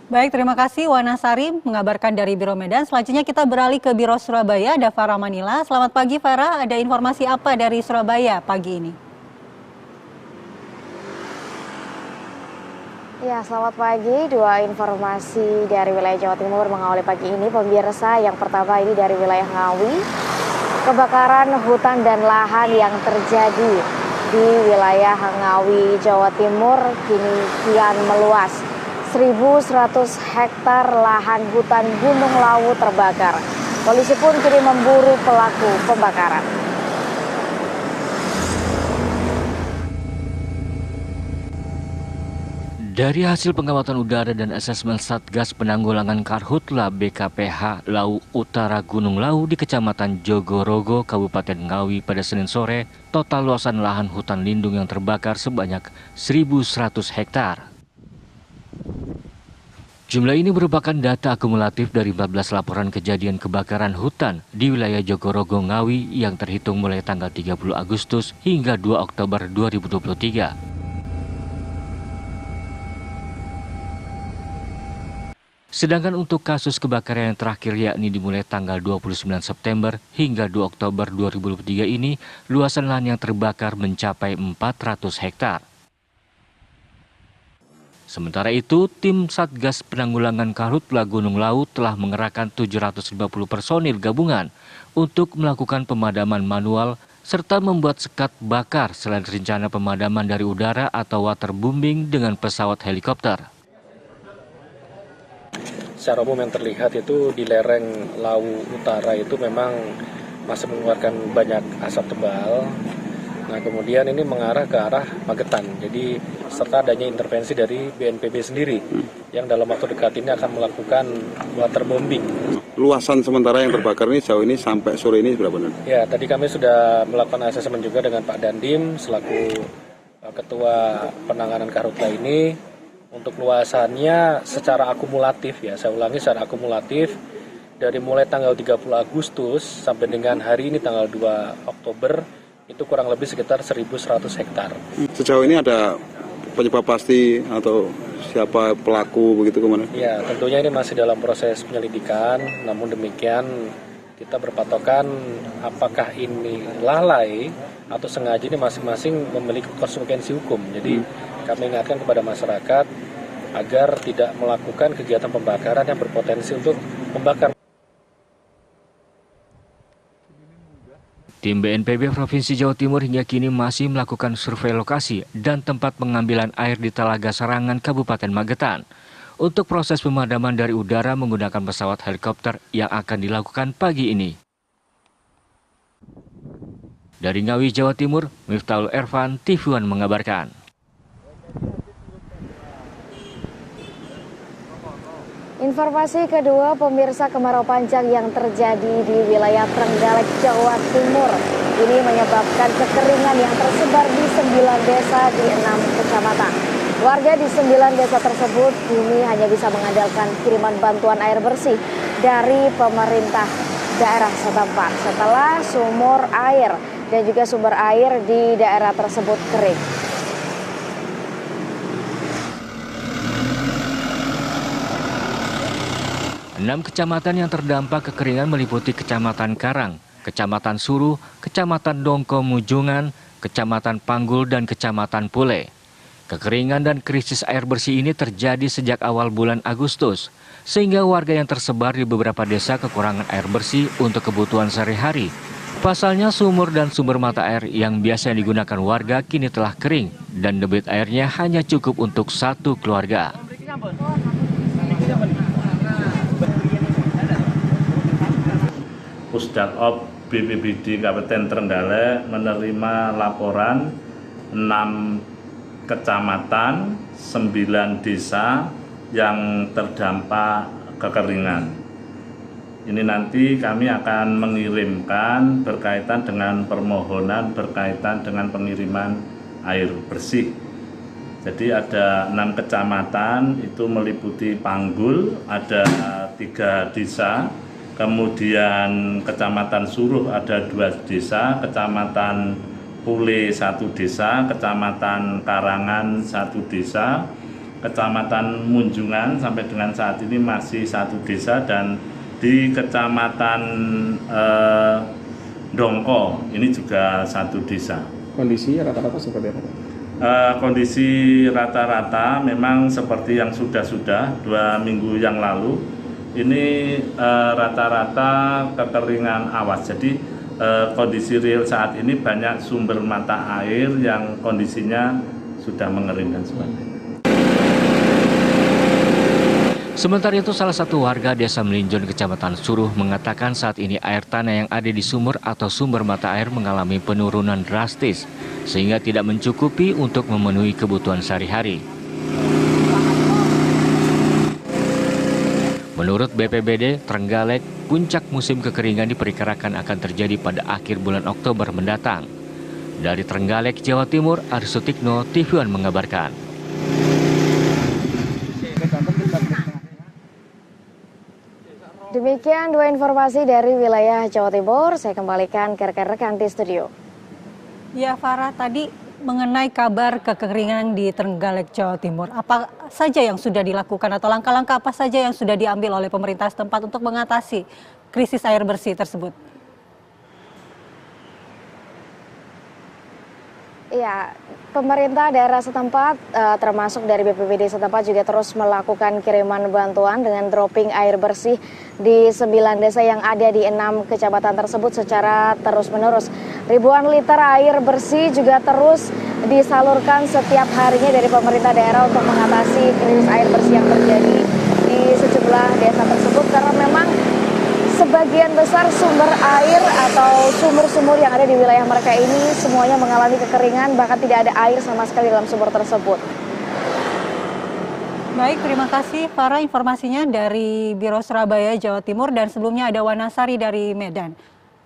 Baik, terima kasih Wana Sari mengabarkan dari Biro Medan. Selanjutnya kita beralih ke Biro Surabaya, ada Farah Manila. Selamat pagi Farah, ada informasi apa dari Surabaya pagi ini? Ya, selamat pagi. Dua informasi dari wilayah Jawa Timur mengawali pagi ini, pemirsa. Yang pertama ini dari wilayah Ngawi. Kebakaran hutan dan lahan yang terjadi di wilayah Ngawi, Jawa Timur kini kian meluas. 1.100 hektar lahan hutan Gunung Lawu terbakar. Polisi pun kini memburu pelaku pembakaran. Dari hasil pengamatan udara dan asesmen Satgas Penanggulangan Karhutla BKPH Lawu Utara Gunung Lawu di Kecamatan Jogorogo, Kabupaten Ngawi pada Senin sore, total luasan lahan hutan lindung yang terbakar sebanyak 1.100 hektar. Jumlah ini merupakan data akumulatif dari 14 laporan kejadian kebakaran hutan di wilayah Jogorogo Ngawi yang terhitung mulai tanggal 30 Agustus hingga 2 Oktober 2023. Sedangkan untuk kasus kebakaran yang terakhir yakni dimulai tanggal 29 September hingga 2 Oktober 2023 ini, luasan lahan yang terbakar mencapai 400 hektar. Sementara itu, tim Satgas Penanggulangan Karhutla Gunung Lawu telah mengerahkan 750 personil gabungan untuk melakukan pemadaman manual serta membuat sekat bakar selain rencana pemadaman dari udara atau waterbombing dengan pesawat helikopter. Secara umum yang terlihat itu di lereng Lawu Utara itu memang masih mengeluarkan banyak asap tebal. Nah, kemudian ini mengarah ke arah Magetan. Jadi serta adanya intervensi dari BNPB sendiri yang dalam waktu dekat ini akan melakukan waterbombing. Luasan sementara yang terbakar ini jauh ini sampai sore ini berapa? Ya, tadi kami sudah melakukan asesmen juga dengan Pak Dandim selaku Ketua Penanganan Karhutla ini. Untuk luasannya secara akumulatif ya, saya ulangi secara akumulatif dari mulai tanggal 30 Agustus sampai dengan hari ini tanggal 2 Oktober itu kurang lebih sekitar 1.100 hektar. Sejauh ini ada penyebab pasti atau siapa pelaku begitu kemana? Ya, tentunya ini masih dalam proses penyelidikan, namun demikian kita berpatokan apakah ini lalai atau sengaja, ini masing-masing memiliki konsekuensi hukum. Jadi kami ingatkan kepada masyarakat agar tidak melakukan kegiatan pembakaran yang berpotensi untuk membakar. Tim BNPB Provinsi Jawa Timur hingga kini masih melakukan survei lokasi dan tempat pengambilan air di Talaga Sarangan, Kabupaten Magetan. Untuk proses pemadaman dari udara menggunakan pesawat helikopter yang akan dilakukan pagi ini. Dari Ngawi, Jawa Timur, Miftahul Ervan, TV1 mengabarkan. Informasi kedua, pemirsa, kemarau panjang yang terjadi di wilayah Trenggalek, Jawa Timur ini menyebabkan kekeringan yang tersebar di 9 desa di 6 kecamatan. Warga di 9 desa tersebut kini hanya bisa mengandalkan kiriman bantuan air bersih dari pemerintah daerah setempat setelah sumur air dan juga sumber air di daerah tersebut kering. Enam kecamatan yang terdampak kekeringan meliputi Kecamatan Karang, Kecamatan Suruh, Kecamatan Dongko Mujungan, Kecamatan Panggul, dan Kecamatan Pule. Kekeringan dan krisis air bersih ini terjadi sejak awal bulan Agustus, sehingga warga yang tersebar di beberapa desa kekurangan air bersih untuk kebutuhan sehari-hari. Pasalnya sumur dan sumber mata air yang biasanya digunakan warga kini telah kering dan debit airnya hanya cukup untuk satu keluarga. Pusdakop BPBD Kabupaten Trenggalek menerima laporan 6 kecamatan, 9 desa yang terdampak kekeringan. Ini nanti kami akan mengirimkan berkaitan dengan permohonan berkaitan dengan pengiriman air bersih. Jadi ada 6 kecamatan, itu meliputi Panggul, ada 3 desa, kemudian Kecamatan Suruh ada 2 desa, Kecamatan Pule 1 desa, Kecamatan Karangan 1 desa, Kecamatan Munjungan sampai dengan saat ini masih 1 desa, dan di Kecamatan Dongko ini juga 1 desa. Kondisi rata-rata seperti apa? Kondisi rata-rata memang seperti yang sudah 2 minggu yang lalu. Ini rata-rata kekeringan awas. Jadi kondisi real saat ini banyak sumber mata air yang kondisinya sudah mengering dan sebagainya. Sementara itu, salah satu warga Desa Melinjon, Kecamatan Suruh mengatakan saat ini air tanah yang ada di sumur atau sumber mata air mengalami penurunan drastis, sehingga tidak mencukupi untuk memenuhi kebutuhan sehari-hari. Menurut BPBD Trenggalek, puncak musim kekeringan diperkirakan akan terjadi pada akhir bulan Oktober mendatang. Dari Trenggalek, Jawa Timur, Ari Sutikno, TV One mengabarkan. Demikian 2 informasi dari wilayah Jawa Timur. Saya kembalikan ke rekan-rekan di studio. Ya Farah, tadi mengenai kabar kekeringan di Trenggalek, Jawa Timur. Apa saja yang sudah dilakukan atau langkah-langkah apa saja yang sudah diambil oleh pemerintah setempat untuk mengatasi krisis air bersih tersebut? Ya, pemerintah daerah setempat termasuk dari BPBD setempat juga terus melakukan kiriman bantuan dengan dropping air bersih di 9 desa yang ada di 6 kecamatan tersebut secara terus-menerus. Ribuan liter air bersih juga terus disalurkan setiap harinya dari pemerintah daerah untuk mengatasi krisis air bersih yang terjadi di sejumlah desa tersebut, karena memang sebagian besar sumber air atau sumur-sumur yang ada di wilayah mereka ini semuanya mengalami kekeringan, bahkan tidak ada air sama sekali dalam sumur tersebut. Baik, terima kasih Farah informasinya dari Biro Surabaya, Jawa Timur, dan sebelumnya ada Wanasari dari Medan.